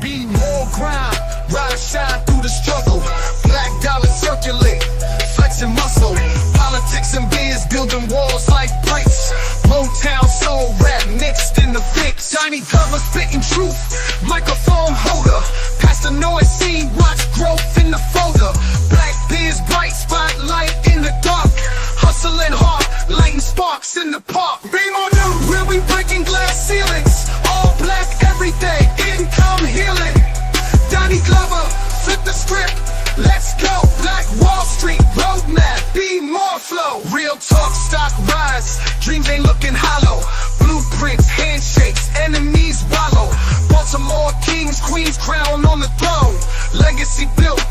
Be more grind, rise, shine through the struggle. Black dollars circulate, flexing muscle. Politics and biz building walls like bricks. Motown soul rap mixed in the fix. Tiny cover spitting truth, microphone holder. Past the noise scene, watch growth in the folder. Black biz bright spotlight in the dark. Hustling hard, lighting sparks in the park. Beam on new, where we breaking glass ceilings. All black every day, income healing. Donnie Glover, flip the script, let's go. Black Wall Street, roadmap, be more flow. Real talk, stock rise, dreams ain't looking hollow. Blueprints, handshakes, enemies wallow. Baltimore kings, queens, crown on the throne. Legacy built,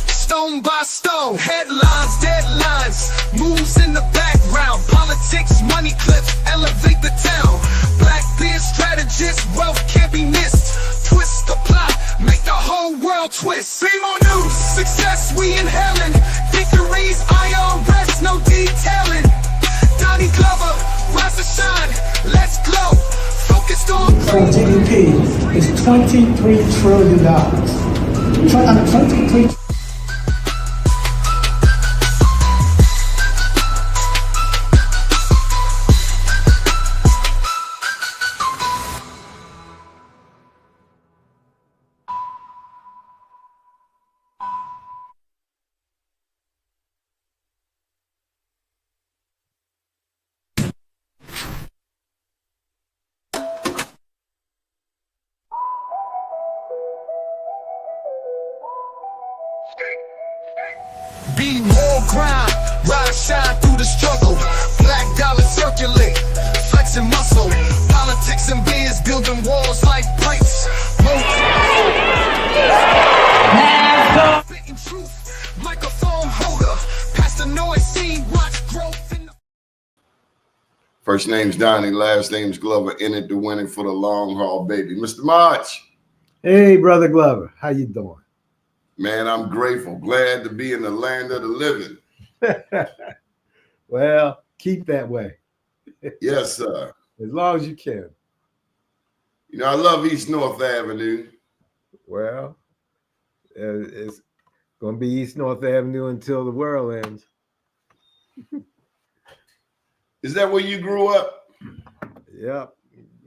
stone by stone. Headlines, deadlines, moves in the background. Politics, money clips, elevate the town. Black beard strategist, wealth can't be missed. Twist the plot, make the whole world twist. Be more news, success we inhaling. Victories, IRS, no detailing. Donnie Glover, rise to shine, let's glow. Focused on GDP is $23 trillion. 23 Be more grind, rise, shine through the struggle. Black dollars circulate, flexing muscle. Politics and biz building walls like bricks. Spitting truth, microphone holder. Past the noise scene, watch growth in the... First name's Doni, last name's Glover. In it to win it for the long haul, baby. Mr. March. Hey, brother Glover, how you doing? Man, I'm grateful. Glad to be in the land of the living. Well, keep that way. Yes, sir. As long as you can. You know, I love East North Avenue. Well, it's going to be East North Avenue until the world ends. Is that where you grew up? Yep.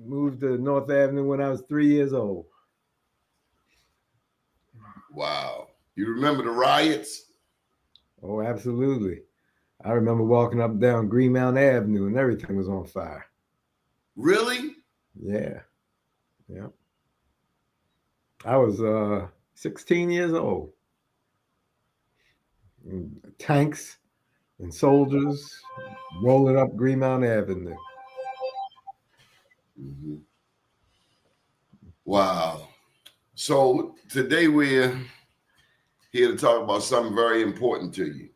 Moved to North Avenue when I was 3 years old. Wow. You remember the riots? Oh, absolutely. I remember walking up and down Greenmount Avenue and everything was on fire. Really? Yeah. Yeah. I was 16 years old. And tanks and soldiers rolling up Greenmount Avenue. Mm-hmm. Wow. So today we're here to talk about something very important to you.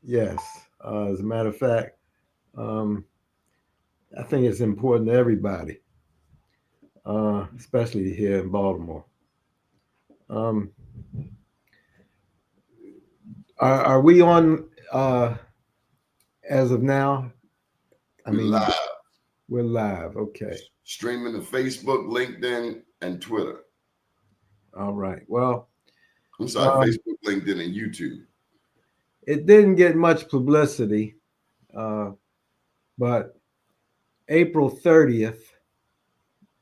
Yes. As a matter of fact, I think it's important to everybody, especially here in Baltimore. Are we on as of now? I mean, live. We're live. Okay. Streaming to Facebook, LinkedIn, and Twitter. All right. Well, I'm sorry, Facebook, LinkedIn, and YouTube. It didn't get much publicity, but April 30th,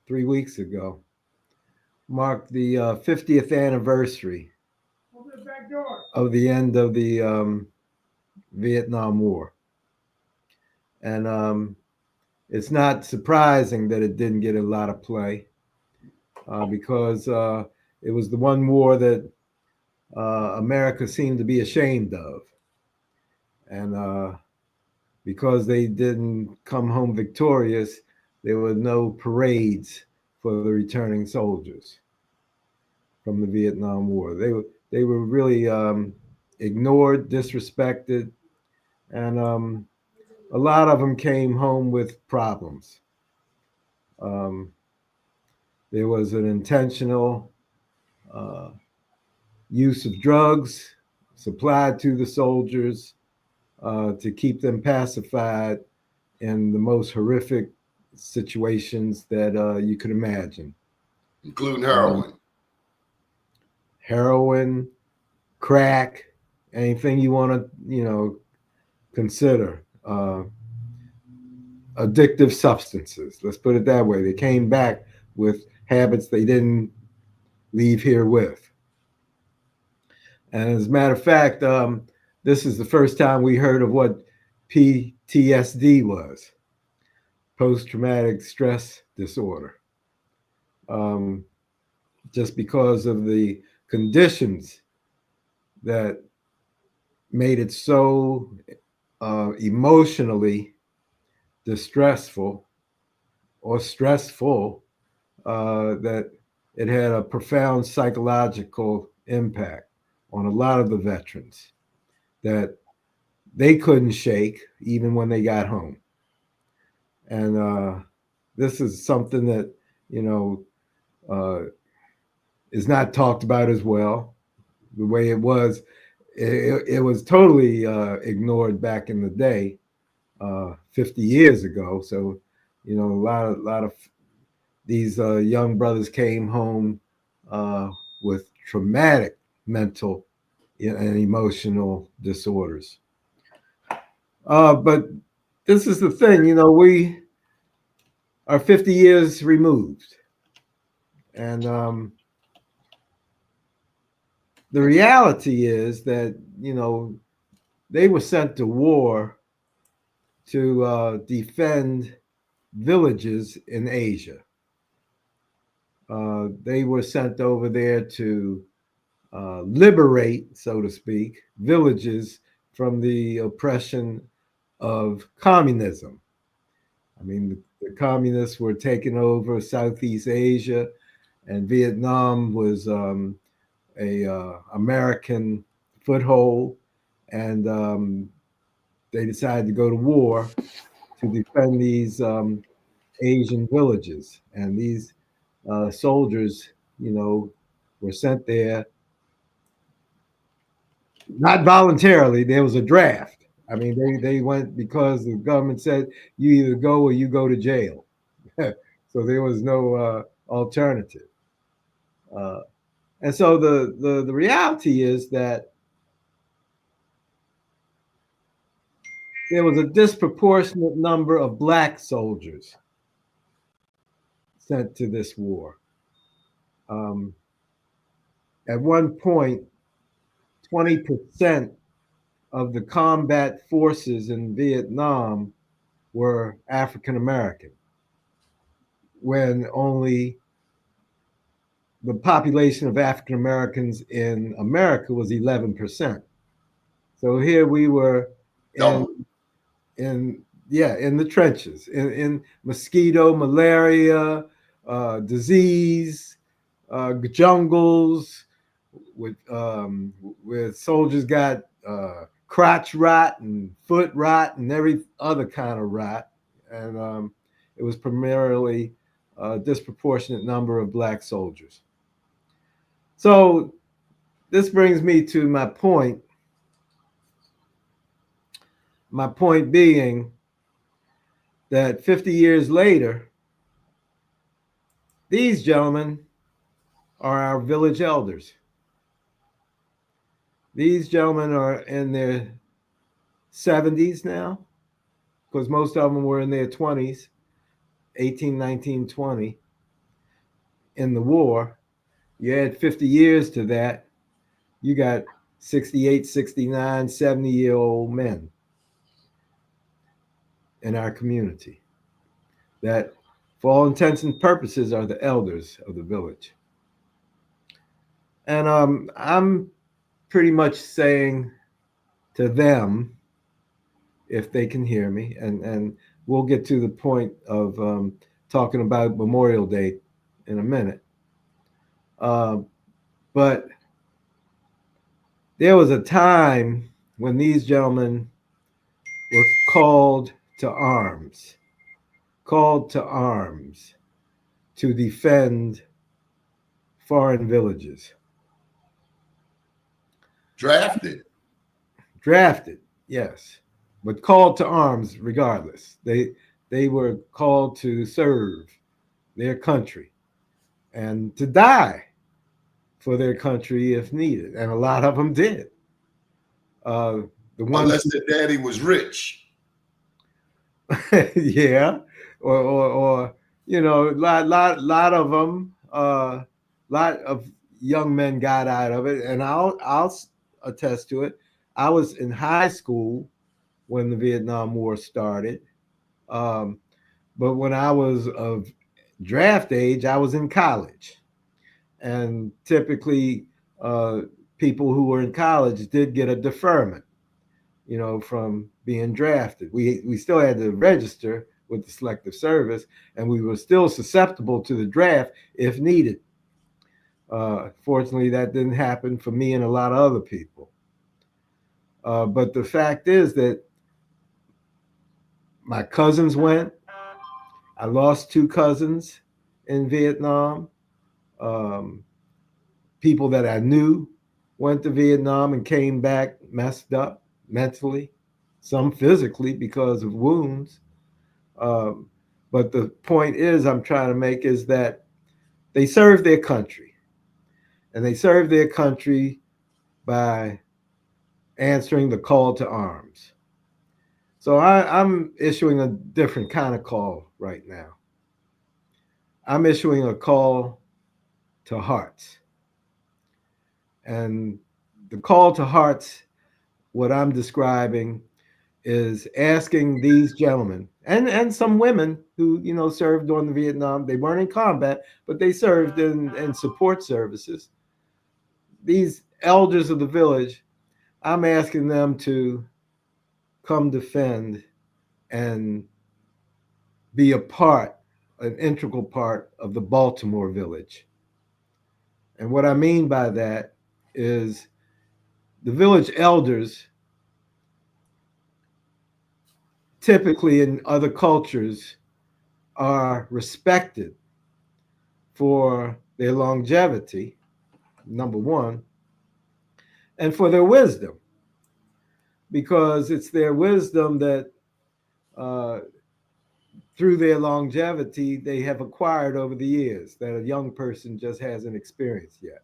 3 weeks ago, marked the 50th anniversary of the end of the Vietnam War. And it's not surprising that it didn't get a lot of play because it was the one war that America seemed to be ashamed of. And because they didn't come home victorious, there were no parades for the returning soldiers from the Vietnam War. They were really ignored, disrespected, and a lot of them came home with problems. There was an intentional use of drugs supplied to the soldiers to keep them pacified in the most horrific situations that you could imagine. including Um, heroin. Heroin, crack, anything you want to, consider. Addictive substances. Let's put it that way. They came back with habits they didn't leave here with. And as a matter of fact, this is the first time we heard of what PTSD was, post traumatic stress disorder. Um, just because of the conditions that made it so emotionally distressful or stressful that it had a profound psychological impact on a lot of the veterans that they couldn't shake even when they got home. And this is something that, you know, uh, is not talked about as well. The way it was, it was totally ignored back in the day, 50 years ago. So, a lot of these young brothers came home with traumatic mental and emotional disorders. But this is the thing, we are 50 years removed. And the reality is that, they were sent to war to defend villages in Asia. They were sent over there to liberate, so to speak, villages from the oppression of communism. I mean, the communists were taking over Southeast Asia, and Vietnam was a American foothold, and they decided to go to war to defend these Asian villages, and these soldiers, were sent there not voluntarily. There was a draft. I mean, they went because the government said you either go or you go to jail. So there was no alternative. Uh, and so the reality is that there was a disproportionate number of black soldiers sent to this war. Um, at one point, 20% of the combat forces in Vietnam were African American, when only the population of African Americans in America was 11%. So here we were in Double. in the trenches, in mosquito, malaria, disease, jungles, where soldiers got crotch rot and foot rot and every other kind of rot, and it was primarily a disproportionate number of black soldiers. So this brings me to my point. My point being that 50 years later, these gentlemen are our village elders. These gentlemen are in their 70s now, because most of them were in their 20s, 18, 19, 20, in the war. You add 50 years to that, you got 68, 69, 70-year-old men in our community that, for all intents and purposes, are the elders of the village. And I'm pretty much saying to them, if they can hear me, and we'll get to the point of talking about Memorial Day in a minute. But there was a time when these gentlemen were called to arms to defend foreign villages. Drafted. Drafted, yes, but called to arms regardless. they were called to serve their country and to die for their country if needed, and a lot of them did. The ones, Unless the daddy was rich. yeah, or you know, lot of them, lot of young men got out of it, and I'll attest to it. I was in high school when the Vietnam War started, um, but when I was of draft age, I was in college, and typically, uh, people who were in college did get a deferment, you know, from being drafted. We still had to register with the Selective Service, and we were still susceptible to the draft if needed. Fortunately, that didn't happen for me and a lot of other people. But the fact is that my cousins went. I lost two cousins in Vietnam. Um, People that I knew went to Vietnam and came back messed up mentally, some physically because of wounds. Um, but the point is, I'm trying to make is that they served their country, and they served their country by answering the call to arms. So I'm issuing a different kind of call right now. I'm issuing a call to hearts. And the call to hearts, what I'm describing is asking these gentlemen and some women who, you know, served during the Vietnam, they weren't in combat, but they served in support services. These elders of the village, I'm asking them to come defend and be a part, an integral part of the Baltimore village. And what I mean by that is the village elders, typically in other cultures, are respected for their longevity, number one, and for their wisdom, because it's their wisdom that, uh, through their longevity, they have acquired over the years that a young person just hasn't experienced yet.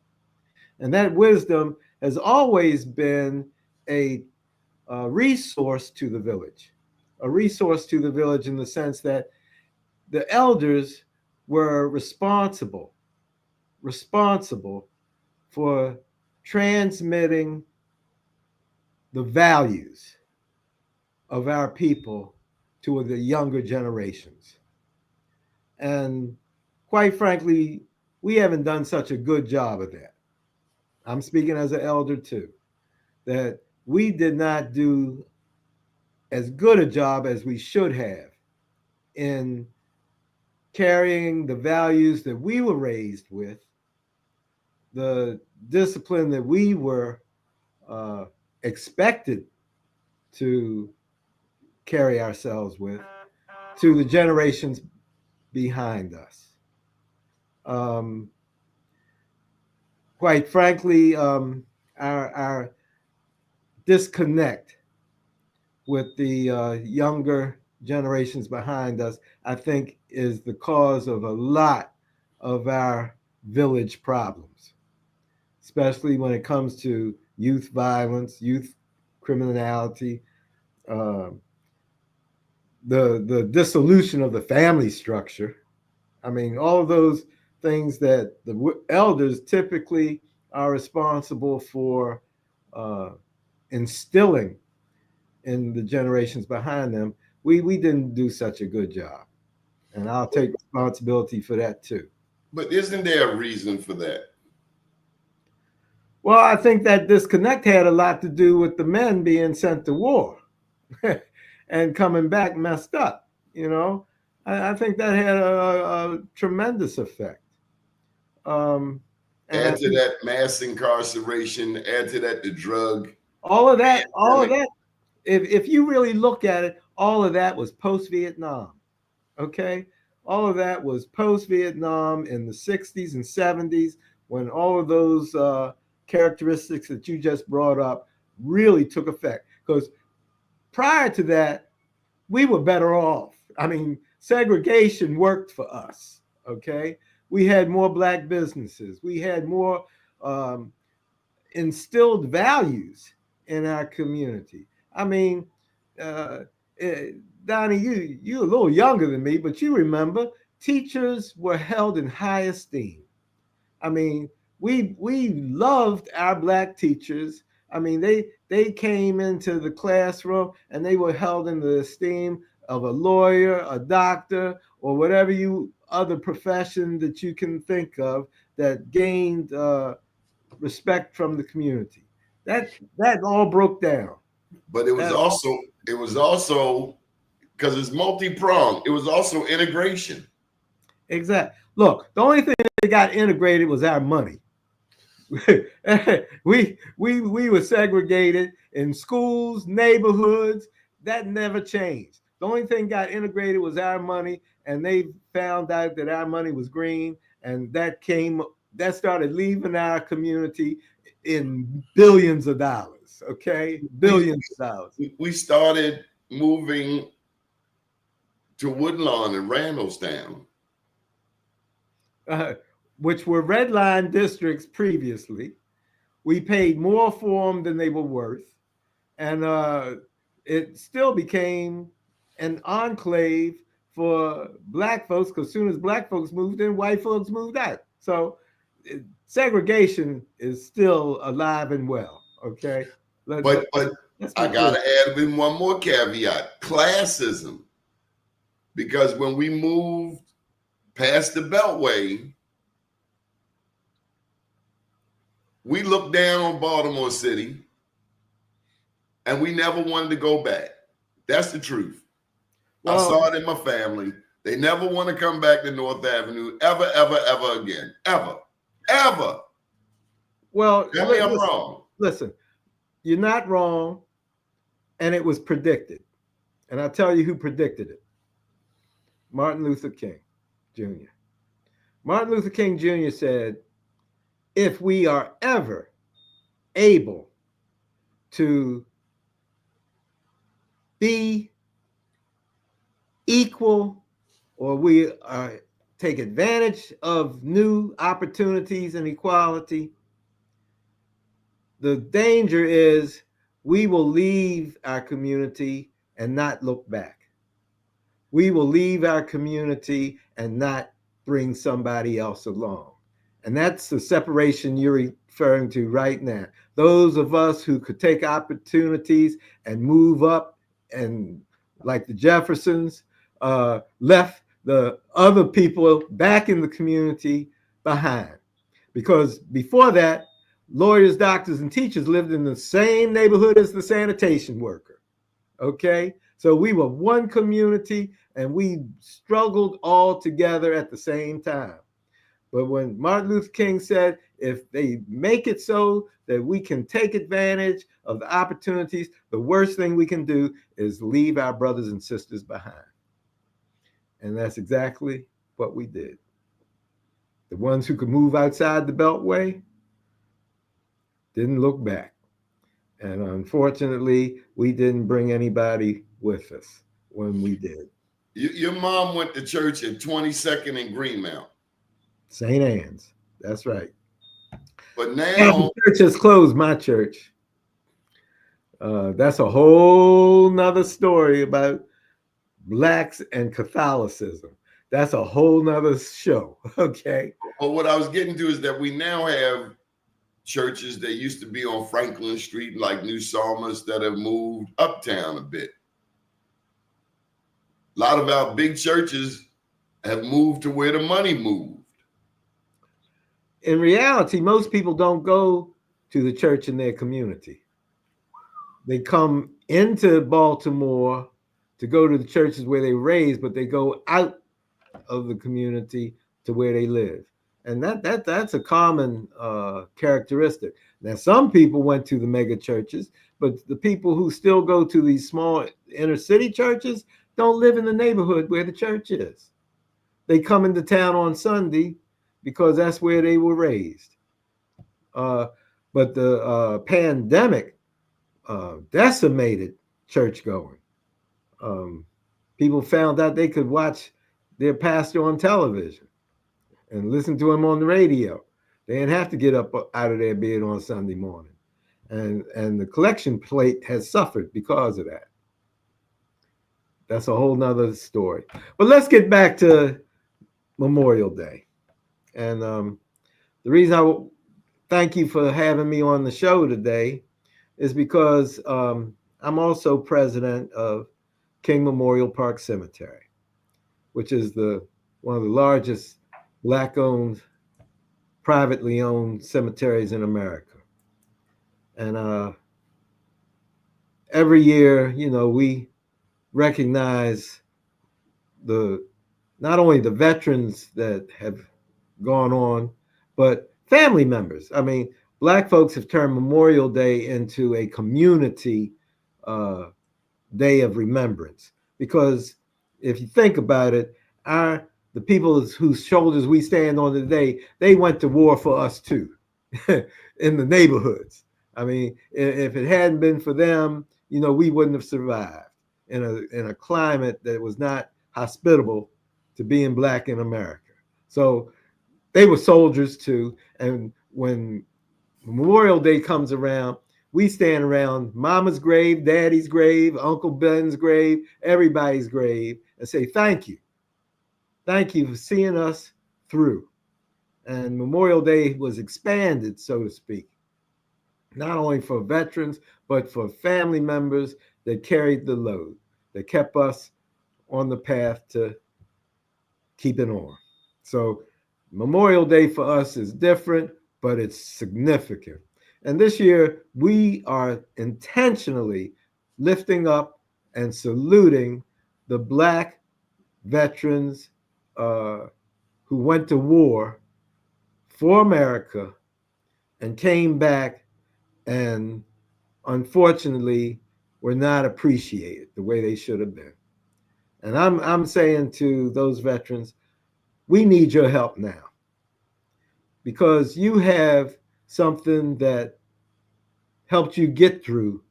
And that wisdom has always been a, resource to the village, a resource to the village in the sense that the elders were responsible for transmitting the values of our people to the younger generations. And quite frankly, we haven't done such a good job of that. I'm speaking as an elder too, that we did not do as good a job as we should have in carrying the values that we were raised with, the discipline that we were, uh, expected to carry ourselves with, to the generations behind us. Um, Quite frankly, our disconnect with the, younger generations behind us, I think, is the cause of a lot of our village problems, especially when it comes to youth violence, youth criminality, uh, the dissolution of the family structure. I mean, all of those things that the elders typically are responsible for, uh, instilling in the generations behind them. We didn't do such a good job, and I'll take responsibility for that too. But isn't there a reason for that? Well, I think that disconnect had a lot to do with the men being sent to war and coming back messed up. You know, I think that had a tremendous effect. Um, and I Add to think that mass incarceration, add to that the drug all of pandemic. that, if you really look at it, all of that was post Vietnam. Okay, all of that was post Vietnam in the '60s and '70s, when all of those, characteristics that you just brought up really took effect. Because prior to that, we were better off. I mean, segregation worked for us. Okay, we had more black businesses. We had more um, instilled values in our community. I mean, uh, eh, Donnie, you a little younger than me, but you remember teachers were held in high esteem. I mean, we loved our black teachers. I mean, they came into the classroom and they were held in the esteem of a lawyer, a doctor, or whatever you other profession that you can think of that gained respect from the community. That all broke down. But it was That also because it's multi-pronged. It was also integration. exact. Look, the only thing that got integrated was our money. we were segregated in schools, neighborhoods. That never changed. The only thing got integrated was our money, and they found out that our money was green, and that started leaving our community in billions of dollars. Okay, billions of dollars. We started moving to Woodlawn and Randallstown. Which were red line districts previously. We paid more for them than they were worth, and it still became an enclave for black folks because as soon as black folks moved in, white folks moved out. So segregation is still alive and well. Okay, But I gotta add in one more caveat: classism. Because when we moved past the Beltway, we looked down on Baltimore City and we never wanted to go back. That's the truth. Well, I saw it in my family. They never want to come back to North Avenue ever, ever, ever again. Ever. Ever. Well, tell me I'm wrong. Listen, you're not wrong. And it was predicted. And I'll tell you who predicted it. Martin Luther King Jr. Martin Luther King Jr. said, if we are ever able to be equal or we take advantage of new opportunities and equality, the danger is we will leave our community and not look back. We will leave our community and not bring somebody else along. And that's the separation you're referring to right now. Those of us who could take opportunities and move up, and like the Jeffersons, left the other people back in the community behind. Because before that, lawyers, doctors, and teachers lived in the same neighborhood as the sanitation worker. Okay? So we were one community and we struggled all together at the same time. But when Martin Luther King said, if they make it so that we can take advantage of the opportunities, the worst thing we can do is leave our brothers and sisters behind. And that's exactly what we did. The ones who could move outside the Beltway didn't look back. And unfortunately, we didn't bring anybody with us when we did. Your mom went to church at 22nd and Greenmount. St. Anne's. That's right. But now the church has closed my church. That's a whole nother story about blacks and Catholicism. That's a whole nother show. Okay. Well, what I was getting to is that we now have churches that used to be on Franklin Street, like New Psalmist, that have moved uptown a bit. A lot of our big churches have moved to where the money moved. In reality, most people don't go to the church in their community. They come into Baltimore to go to the churches where they raised, but they go out of the community to where they live. And that's a common characteristic. Now, some people went to the mega churches, but the people who still go to these small inner city churches don't live in the neighborhood where the church is. They come into town on Sunday because that's where they were raised. But the pandemic decimated church going. People found out they could watch their pastor on television and listen to him on the radio. They didn't have to get up out of their bed on Sunday morning. And the collection plate has suffered because of that. That's a whole nother story. But let's get back to Memorial Day. And the reason thank you for having me on the show today is because I'm also president of King Memorial Park Cemetery, which is one of the largest Black-owned, privately owned cemeteries in America. And every year, we recognize not only the veterans that have gone on, but family members. I mean, Black folks have turned Memorial Day into a community day of remembrance, because if you think about it, the people whose shoulders we stand on today, they went to war for us too, in the neighborhoods. I mean, if it hadn't been for them, we wouldn't have survived in a climate that was not hospitable to being Black in America. So they were soldiers too. And when Memorial Day comes around, we stand around Mama's grave, Daddy's grave, Uncle Ben's grave, everybody's grave, and say, thank you. Thank you for seeing us through. And Memorial Day was expanded, so to speak, not only for veterans, but for family members that carried the load, that kept us on the path to keeping on. So Memorial Day for us is different, but it's significant. And this year, we are intentionally lifting up and saluting the Black veterans who went to war for America and came back and unfortunately were not appreciated the way they should have been. And I'm saying to those veterans, we need your help now, because you have something that helped you get through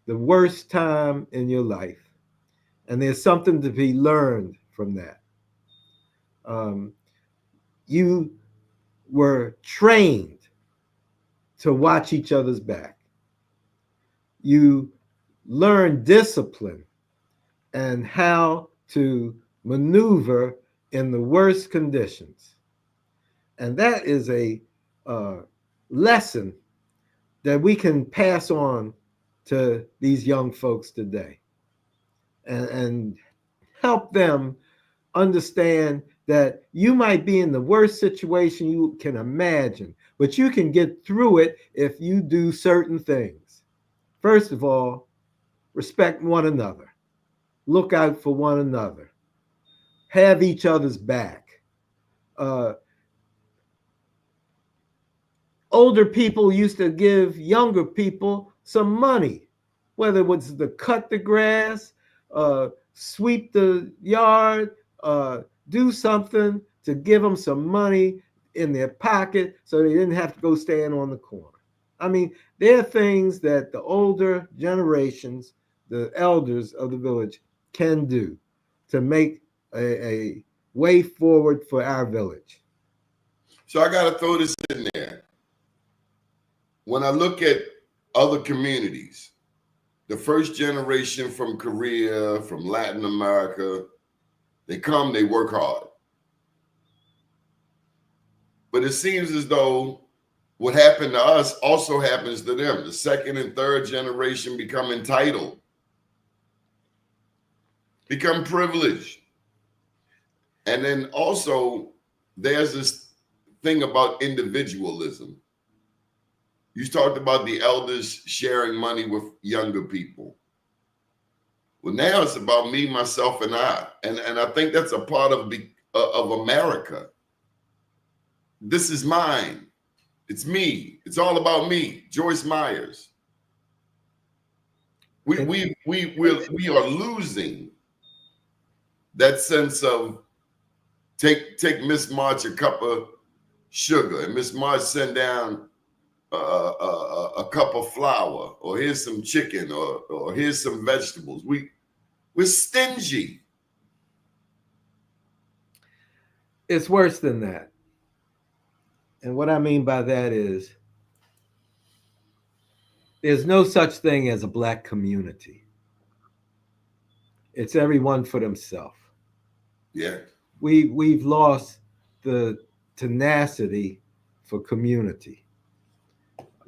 the worst time in your life. And there's something to be learned from that. You were trained to watch each other's back. You learned discipline and how to maneuver in the worst conditions. And that is a lesson that we can pass on to these young folks today, and help them understand that you might be in the worst situation you can imagine, but you can get through it if you do certain things. First of all, respect one another. Look out for one another. Have each other's back. Older people used to give younger people some money, whether it was to cut the grass, sweep the yard, do something to give them some money in their pocket so they didn't have to go stand on the corner. I mean, there are things that the older generations, the elders of the village, can do to make a way forward for our village. So I got to throw this in there. When I look at other communities, the first generation from Korea, from Latin America, they come, they work hard. But it seems as though what happened to us also happens to them. The second and third generation become entitled, become privileged. And then also there's this thing about individualism. You talked about the elders sharing money with younger people. Well, now it's about me, myself, and I. And I think that's a part of America. This is mine. It's me. It's all about me. Joyce Myers. We are losing that sense of take Miss March a cup of sugar, and Miss March send down a cup of flour, or here's some chicken, or here's some vegetables. We're stingy. It's worse than that. And what I mean by that is there's no such thing as a black community. It's everyone for themselves. Yeah. We've lost the tenacity for community.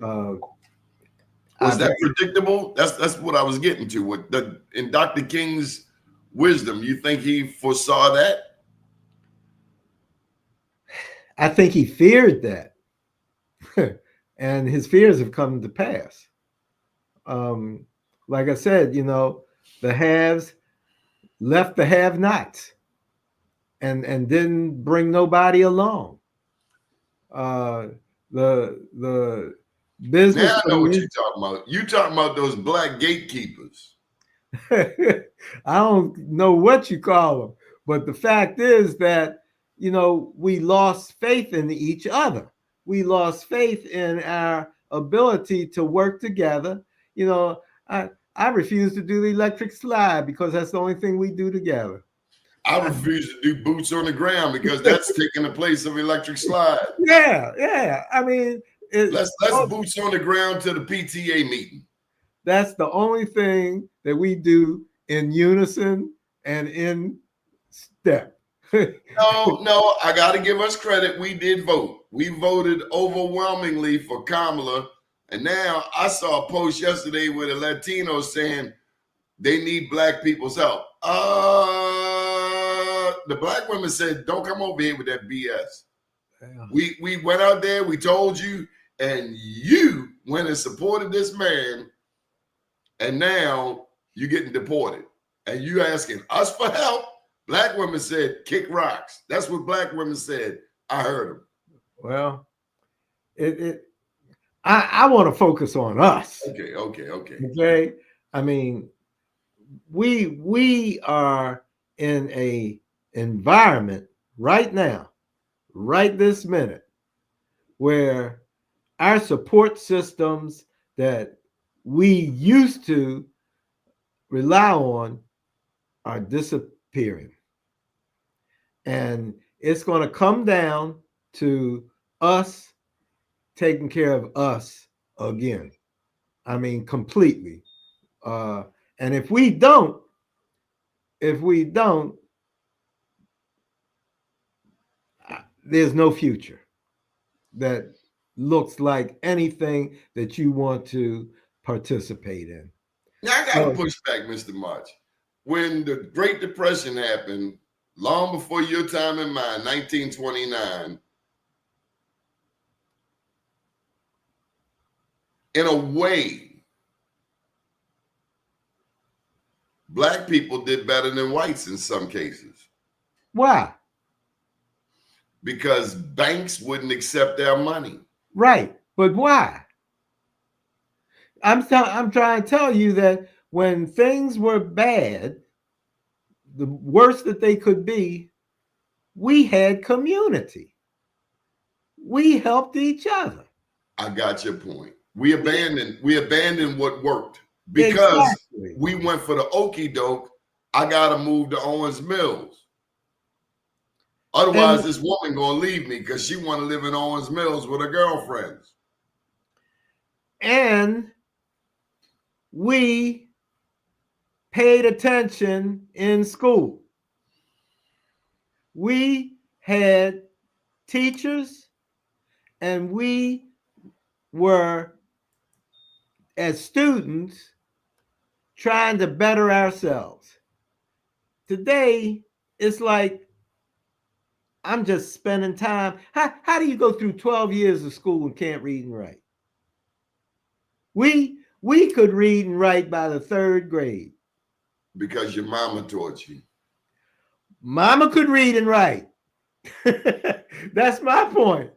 Uh, Was that predictable? That's what I was getting to. With in Dr. King's wisdom, you think he foresaw that? I think he feared that, and his fears have come to pass. Like I said, the haves left the have-nots, and didn't bring nobody along. The business. Now I know what you're talking about. You talking about those black gatekeepers. I don't know what you call them, but the fact is that we lost faith in each other. We lost faith in our ability to work together. I refuse to do the electric slide because that's the only thing we do together. I refuse to do boots on the ground because that's taking the place of electric slide. Yeah. I mean, let's boots on the ground to the PTA meeting. That's the only thing that we do in unison and in step. No, I got to give us credit. We did vote. We voted overwhelmingly for Kamala. And now I saw a post yesterday with a Latino saying they need black people's help. The black women said, don't come over here with that BS. Yeah. We went out there, we told you, and you went and supported this man, and now you're getting deported. And you asking us for help? Black women said, kick rocks. That's what black women said. I heard them. Well, I want to focus on us. Okay. I mean, we are in a environment right now, right this minute, where our support systems that we used to rely on are disappearing. And it's going to come down to us taking care of us again. I mean, completely. And if we don't, there's no future that looks like anything that you want to participate in. Now, I got to push back, Mr. March. When the Great Depression happened, long before your time and mine, 1929, in a way, black people did better than whites in some cases. Why? Because banks wouldn't accept their money. Right. But why? I'm trying to tell you that when things were bad, the worst that they could be, we had community. We helped each other. I got your point. We abandoned what worked because we went for the okie doke. I gotta move to Owens Mills. Otherwise, this woman gonna leave me because she want to live in Owens Mills with her girlfriends. And we paid attention in school. We had teachers, and we were, as students, trying to better ourselves. Today, it's like, I'm just spending time. How do you go through 12 years of school and can't read and write? We could read and write by the 3rd grade. Because your mama taught you. Mama could read and write. That's my point.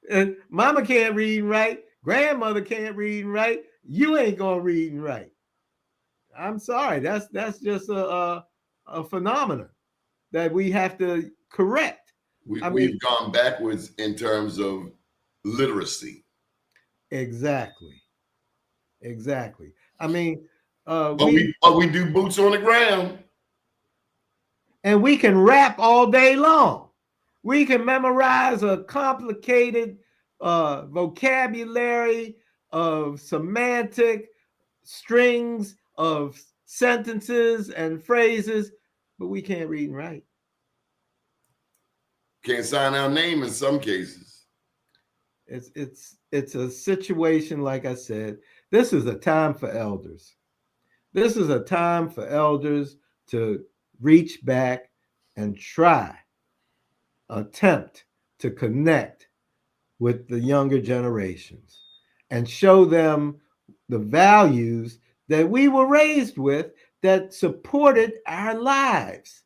And mama can't read and write. Grandmother can't read and write. You ain't gonna read and write. I'm sorry. That's just a phenomenon that we have to correct. We've gone backwards in terms of literacy. Exactly. I mean, but we do boots on the ground, and we can rap all day long. We can memorize a complicated vocabulary of semantic strings of sentences and phrases, but we can't read and write. Can't sign our name in some cases. It's a situation, like I said, this is a time for elders. This is a time for elders to reach back and attempt to connect with the younger generations and show them the values that we were raised with that supported our lives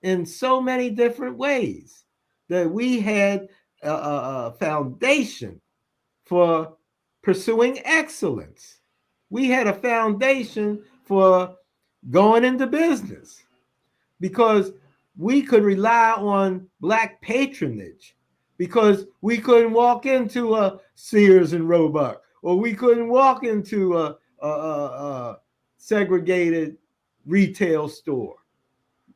in so many different ways, that we had a foundation for pursuing excellence. We had a foundation for going into business because we could rely on Black patronage, because we couldn't walk into a Sears and Roebuck, or we couldn't walk into a segregated retail store.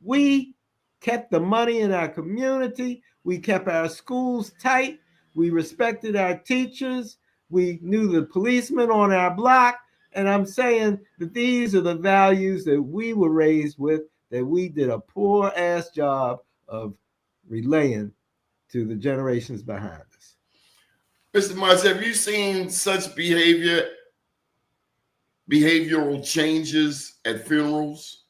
We kept the money in our community. We kept our schools tight. We respected our teachers. We knew the policemen on our block. And I'm saying that these are the values that we were raised with, that we did a poor ass job of relaying to the generations behind us. Mr. Mars, have you seen such behavioral changes at funerals?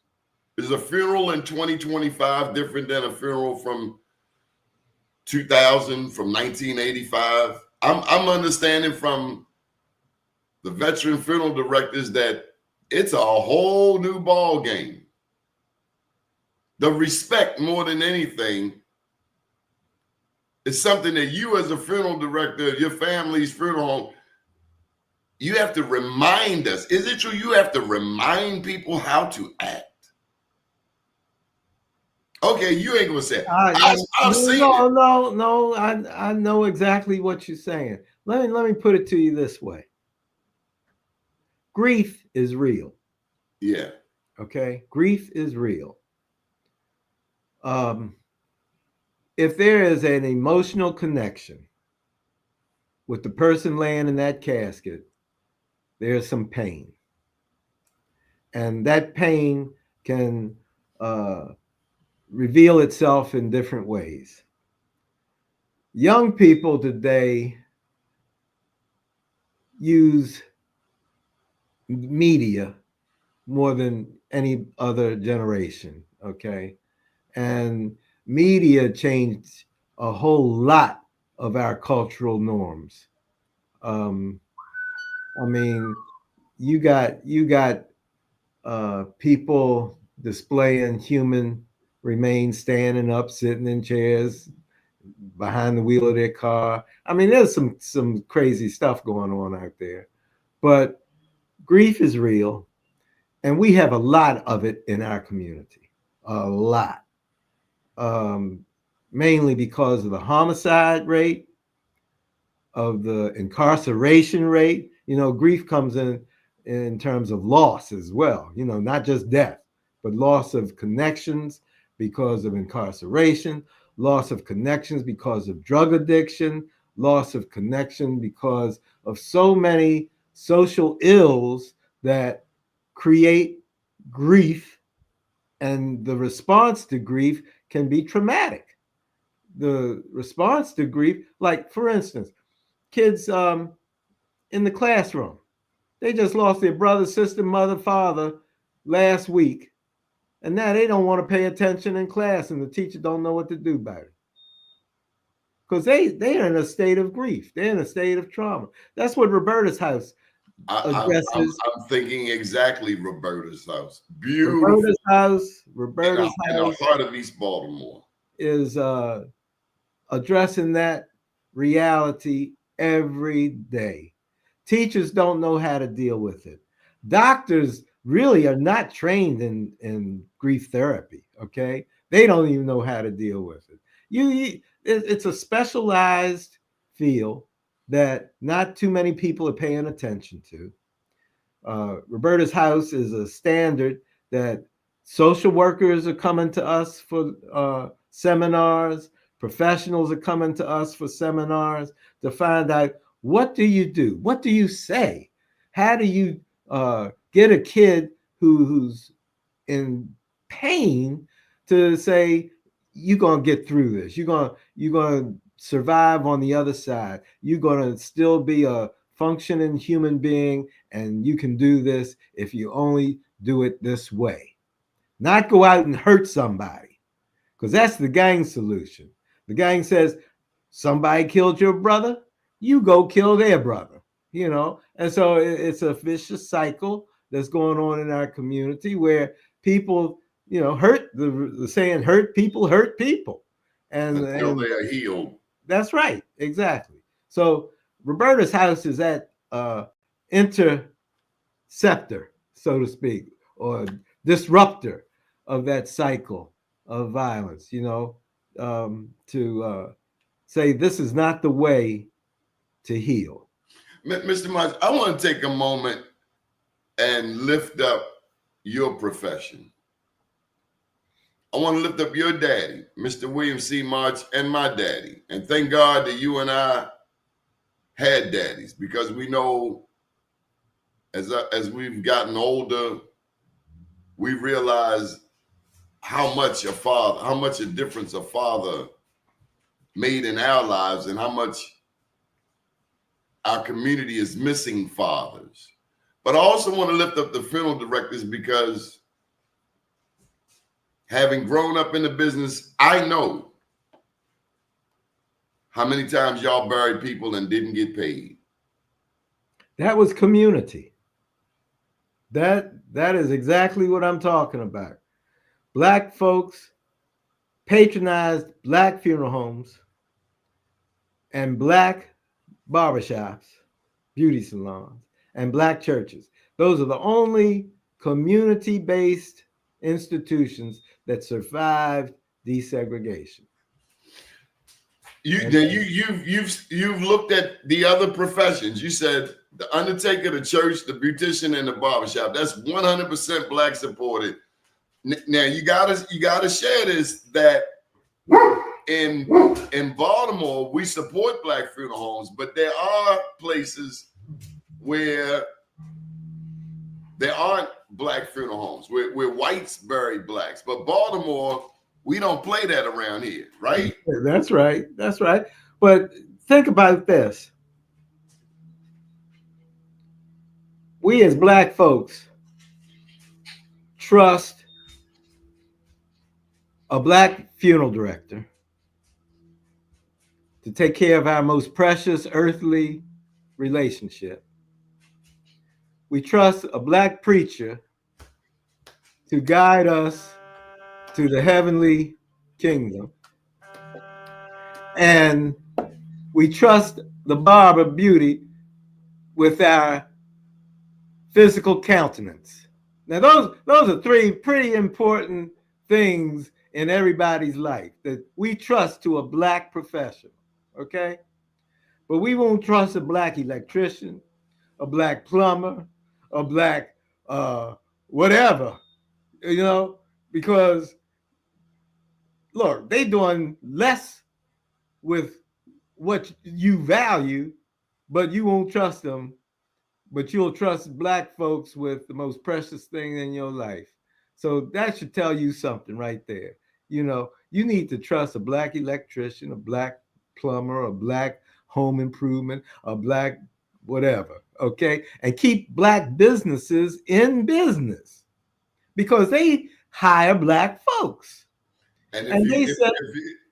Is a funeral in 2025 different than a funeral from 2000, from 1985? I'm understanding from the veteran funeral directors that it's a whole new ball game. The respect, more than anything, is something that you, as a funeral director of your family's funeral home, you have to remind us. Is it true you have to remind people how to act? Okay, you ain't gonna say it. I've seen it. No. I know exactly what you're saying. Let me put it to you this way. Grief is real. Yeah. Okay, grief is real. If there is an emotional connection with the person laying in that casket, there's some pain. And that pain can reveal itself in different ways. Young people today use media more than any other generation, okay? And media changed a whole lot of our cultural norms. I mean, you got people displaying human remains, standing up, sitting in chairs behind the wheel of their car. I mean, there's some crazy stuff going on out there, but grief is real, and we have a lot of it in our community, a lot. Mainly because of the homicide rate, of the incarceration rate. You know, grief comes in terms of loss as well, you know, not just death, but loss of connections because of incarceration, loss of connections because of drug addiction, loss of connection because of so many social ills that create grief, and the response to grief can be traumatic. The response to grief, like for instance, kids in the classroom, they just lost their brother, sister, mother, father last week, and now they don't want to pay attention in class, and the teacher don't know what to do about it because they're in a state of grief. They're in a state of trauma. That's what Roberta's house addresses. I'm thinking exactly Roberta's house. Beautiful. Roberta's house in the heart of East Baltimore is addressing that reality every day. Teachers don't know how to deal with it. Doctors really are not trained in grief therapy. Okay, they don't even know how to deal with it. It's a specialized field that not too many people are paying attention to. Roberta's house is a standard that social workers are coming to us for seminars, Professionals are coming to us for seminars to find out, what do you do? What do you say? How do you get a kid who's in pain to say, you're going to get through this. You're going to survive on the other side. You're going to still be a functioning human being, and you can do this if you only do it this way. Not go out and hurt somebody, because that's the gang solution. The gang says, somebody killed your brother, you go kill their brother, And so it's a vicious cycle that's going on in our community where people, hurt, the saying, hurt people. And until they are healed. That's right. Exactly. So Roberta's house is that interceptor, so to speak, or disruptor of that cycle of violence, to say this is not the way to heal. Mr. March, I want to take a moment and lift up your profession. I want to lift up your daddy, Mr. William C. March, and my daddy. And thank God that you and I had daddies, because we know as we've gotten older, we realize how much a difference a father made in our lives, and how much our community is missing fathers. But I also want to lift up the funeral directors, because having grown up in the business, I know how many times y'all buried people and didn't get paid. That was community. That is exactly what I'm talking about. Black folks patronized Black funeral homes and Black barbershops, beauty salons, and Black churches. Those are the only community-based institutions that survived desegregation. You've looked at the other professions. You said the undertaker, the church, the beautician, and the barbershop. That's 100% Black supported. Now you gotta share this, that in Baltimore we support Black funeral homes, but there are places where there aren't Black funeral homes, where whites bury Blacks. But Baltimore, we don't play that around here, right? That's right. That's right. But think about this. We as Black folks trust a Black funeral director to take care of our most precious earthly relationship. We trust a Black preacher to guide us to the heavenly kingdom. And we trust the barber of beauty with our physical countenance. Now, those are three pretty important things in everybody's life that we trust to a Black professional, okay? But we won't trust a Black electrician, a Black plumber, a Black whatever, because look, they doing less with what you value, but you won't trust them. But you'll trust Black folks with the most precious thing in your life. So that should tell you something right there. You need to trust a Black electrician, a Black plumber, a Black home improvement, a Black whatever, okay? And keep Black businesses in business because they hire Black folks. And if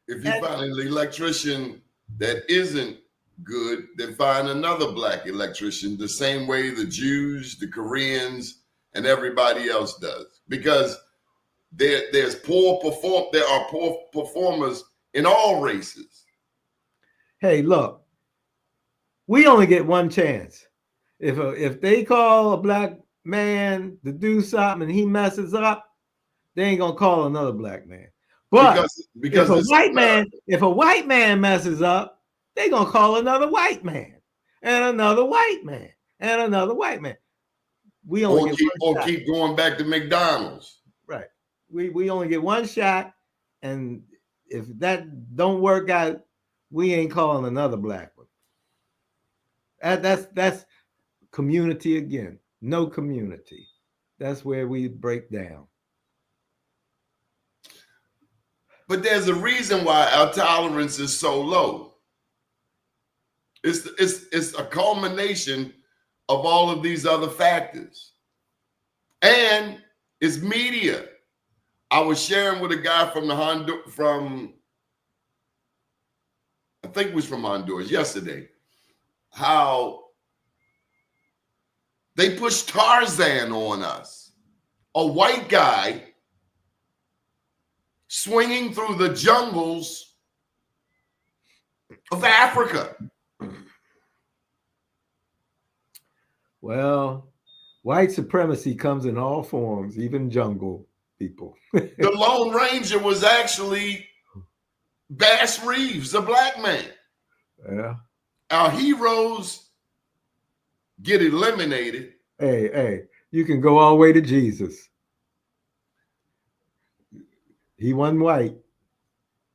you find an electrician that isn't good, then find another Black electrician the same way the Jews, the Koreans, and everybody else does. Because there are poor performers in all races. Hey, look, we only get one chance. If they call a Black man to do something and he messes up, they ain't gonna call another Black man. But because if a white man messes up, they gonna call another white man and another white man and another white man. We only keep going back to McDonald's. Right. We only get one shot, and if that don't work out, we ain't calling another black one. That's community again. No community. That's where we break down. But there's a reason why our tolerance is so low. It's a culmination of all of these other factors. And it's media. I was sharing with a guy from I think it was from Honduras yesterday, how they pushed Tarzan on us. A white guy swinging through the jungles of Africa. Well, white supremacy comes in all forms, even jungle people. The Lone Ranger was actually Bass Reeves, a black man. Yeah. Our heroes get eliminated. Hey, you can go all the way to Jesus. He wasn't white.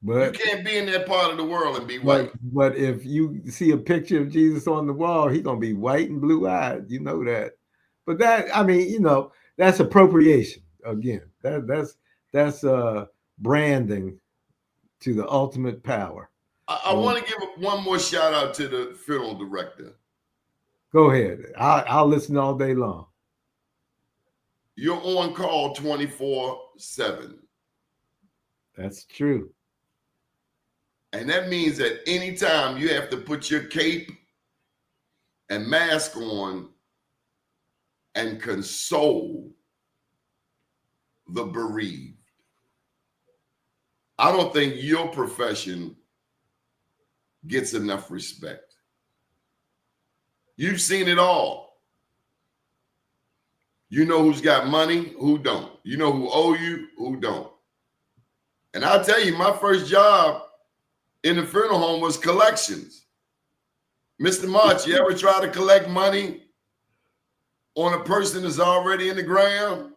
But you can't be in that part of the world and be white. But if you see a picture of Jesus on the wall, he's gonna be white and blue-eyed. You know that. But that, I mean, you know, that's appropriation again. That's branding to the ultimate power. I want to give one more shout out to the funeral director. Go ahead. I'll listen all day long. You're on call 24/7. That's true. And that means that anytime you have to put your cape and mask on and console the bereaved. I don't think your profession gets enough respect. You've seen it all. You know who's got money, who don't. You know who owe you, who don't. And I'll tell you, my first job in the funeral home was collections. Mr. March, you ever try to collect money on a person that's already in the ground?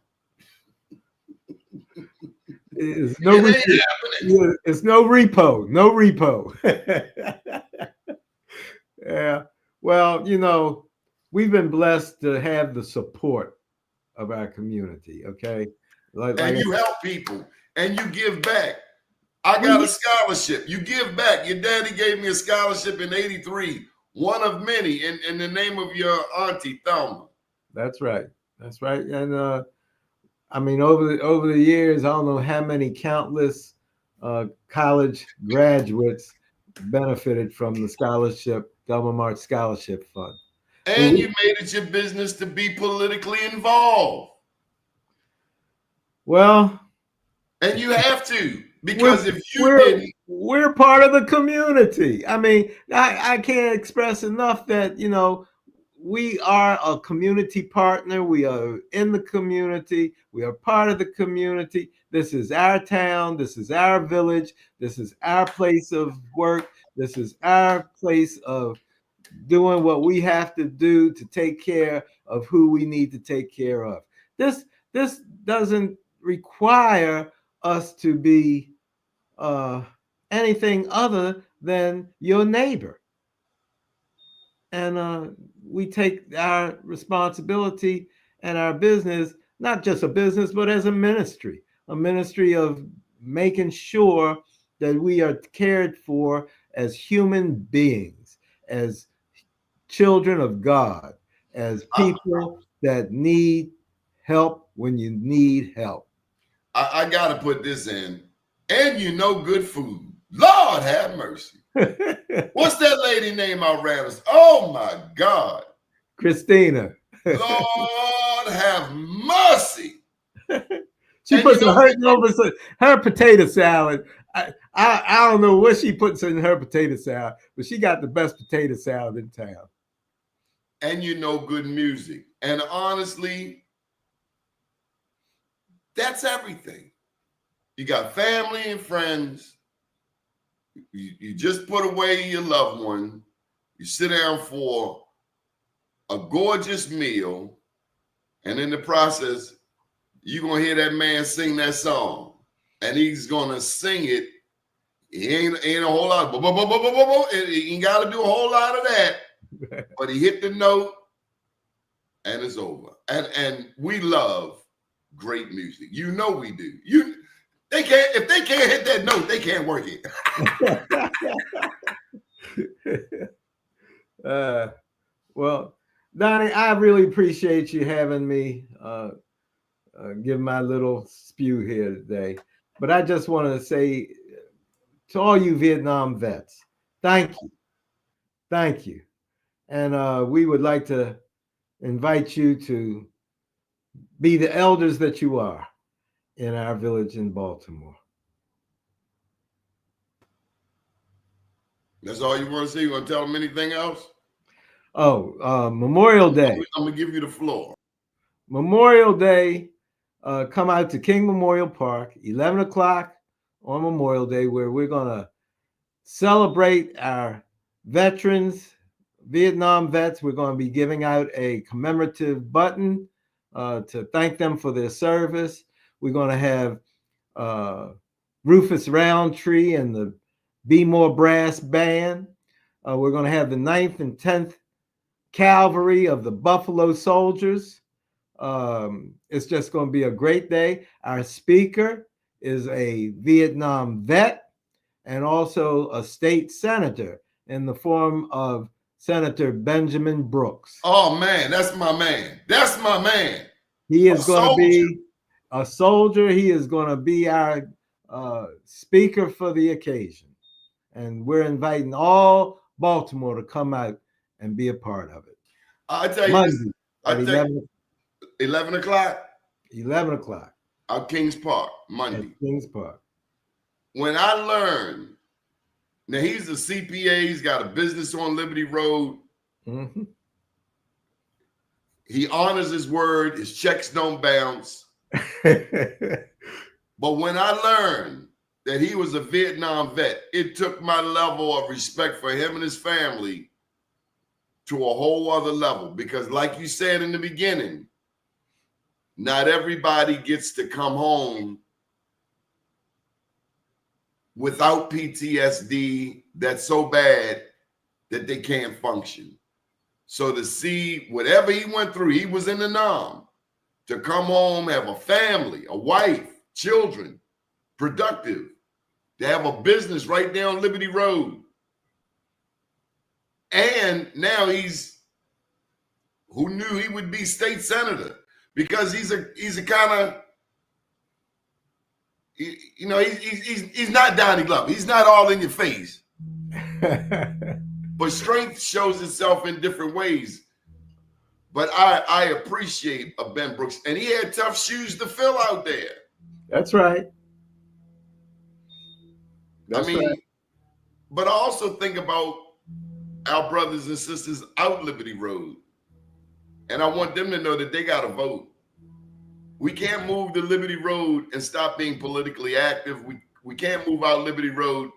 It's no repo. No repo. Yeah. Well, you know, we've been blessed to have the support of our community. Okay. And you help people and you give back. I got a scholarship. You give back. Your daddy gave me a scholarship in '83, one of many, in the name of your auntie Thelma. That's right. That's right. And I mean, over the years, I don't know how many countless college graduates benefited from the scholarship, Thelma March Scholarship Fund. And you made it your business to be politically involved. Well, and you have to. Because if you didn't, we're part of the community. I mean, I can't express enough that, you know, we are a community partner. We are in the community. We are part of the community. This is our town. This is our village. This is our place of work. This is our place of doing what we have to do to take care of who we need to take care of. This doesn't require us to be anything other than your neighbor. And we take our responsibility and our business, not just a business, but as a ministry of making sure that we are cared for as human beings, as children of God, as people that need help when you need help. I got to put this in. And you know good food. Lord have mercy. What's that lady name out around us? Oh my God. Christina. Lord have mercy. She puts her potato salad. I don't know what she puts in her potato salad, but she got the best potato salad in town. And you know good music. And honestly, that's everything. You got family and friends. You just put away your loved one. You sit down for a gorgeous meal. And in the process, you're going to hear that man sing that song. And he's going to sing it Ain't a whole lot. He ain't got to do a whole lot of that. But he hit the note, and it's over. And we love great music. You know we do. They can't, if they can't hit that note, they can't work it. Well, Donnie, I really appreciate you having me give my little spew here today. But I just want to say to all you Vietnam vets, thank you. Thank you. And we would like to invite you to be the elders that you are in our village in Baltimore. That's all you want to say? You want to tell them anything else? Oh, Memorial Day. I'm going to give you the floor. Memorial Day, come out to King Memorial Park, 11 o'clock on Memorial Day, where we're going to celebrate our veterans, Vietnam vets. We're going to be giving out a commemorative button to thank them for their service. We're going to have Rufus Roundtree and the Be More Brass Band. We're going to have the 9th and 10th Cavalry of the Buffalo Soldiers. It's just going to be a great day. Our speaker is a Vietnam vet and also a state senator in the form of Senator Benjamin Brooks. Oh, man, that's my man. That's my man. He is going to be a soldier. He is going to be our speaker for the occasion. And we're inviting all Baltimore to come out and be a part of it. I tell you, Monday at 11 o'clock. 11 o'clock. At Kings Park, Monday. At Kings Park. When I learned, now he's a CPA, he's got a business on Liberty Road. Mm-hmm. He honors his word, his checks don't bounce. But when I learned that he was a Vietnam vet, it took my level of respect for him and his family to a whole other level. Because like you said in the beginning, not everybody gets to come home without PTSD that's so bad that they can't function. So to see whatever he went through, he was in the Nam, to come home, have a family, a wife, children, productive, to have a business right there on Liberty Road. And now who knew he would be state senator? Because he's a kind of, you know, he's not Donnie Glover. He's not all in your face. But strength shows itself in different ways. But I appreciate Ben Brooks. And he had tough shoes to fill out there. That's right. That's right. But I also think about our brothers and sisters out Liberty Road. And I want them to know that they got to vote. We can't move the Liberty Road and stop being politically active. We can't move out Liberty Road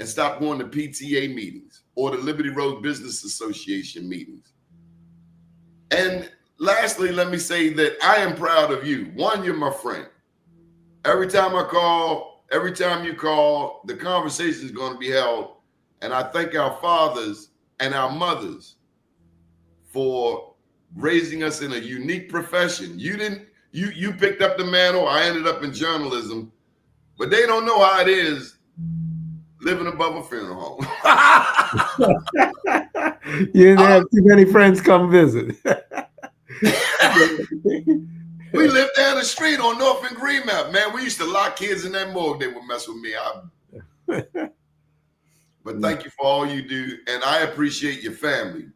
and stop going to PTA meetings or the Liberty Road Business Association meetings. And lastly, let me say that I am proud of you. One, you're my friend. Every time I call, every time you call, the conversation is going to be held. And I thank our fathers and our mothers for raising us in a unique profession. You picked up the mantle. I ended up in journalism, but they don't know how it is living above a funeral home. You didn't have too many friends come visit. We lived down the street on North and Greenmount. Man, we used to lock kids in that morgue. They would mess with me. But thank you for all you do, and I appreciate your family.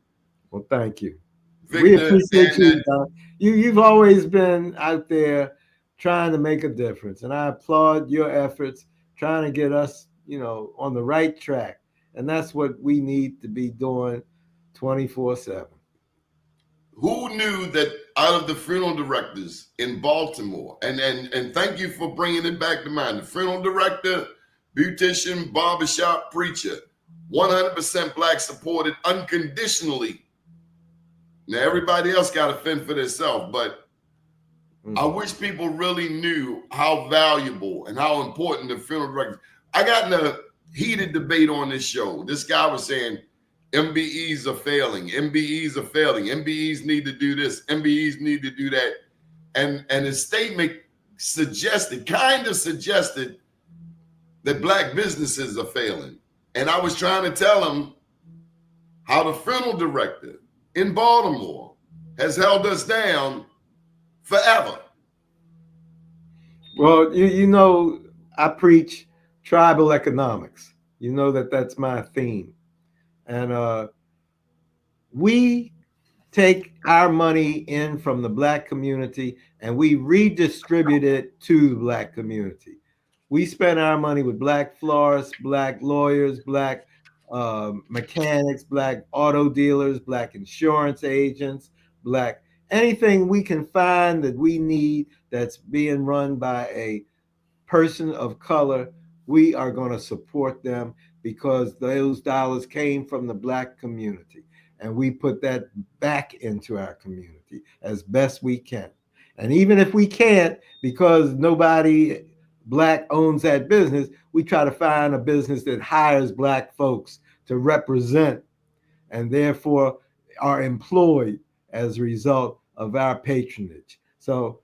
Well, thank you. Victor, we appreciate you, Don. You've always been out there trying to make a difference, and I applaud your efforts trying to get us, on the right track. And that's what we need to be doing 24/7. Who knew that out of the funeral directors in Baltimore, and thank you for bringing it back to mind, the funeral director, beautician, barbershop, preacher, 100% Black supported unconditionally. Now, everybody else got to fend for themselves, but I wish people really knew how valuable and how important the funeral director. I got heated debate on this show. This guy was saying MBEs are failing, MBEs are failing, MBEs need to do this, MBEs need to do that. And his statement kind of suggested that black businesses are failing. And I was trying to tell him how the funeral director in Baltimore has held us down forever. Well, you know, I preach tribal economics. You know that's my theme. And we take our money in from the black community and we redistribute it to the black community. We spend our money with black florists, black lawyers, black mechanics, black auto dealers, black insurance agents, black anything we can find that we need that's being run by a person of color. We are going to support them because those dollars came from the black community, and we put that back into our community as best we can. And even if we can't, because nobody black owns that business, we try to find a business that hires black folks to represent and therefore are employed as a result of our patronage. So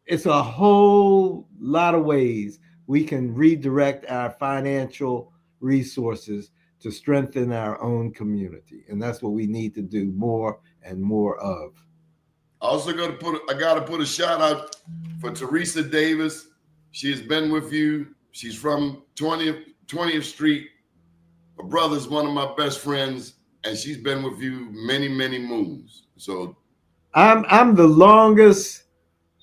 it's a whole lot of ways we can redirect our financial resources to strengthen our own community. And that's what we need to do more and more of. Also I gotta put a shout out for Teresa Davis. She has been with you. She's from 20th Street. Her brother's one of my best friends, and she's been with you many, many moons. So I'm the longest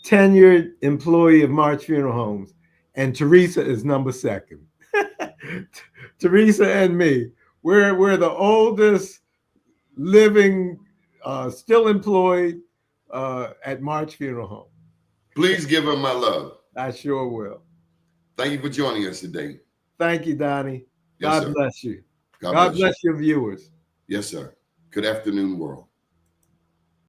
tenured employee of March Funeral Homes, and Teresa is number second. Teresa and me, we're the oldest living, still employed at March Funeral Home. Please give her my love. I sure will. Thank you for joining us today. Thank you, Donnie. Yes, God sir. bless you. God bless your viewers. Yes, sir. Good afternoon, world.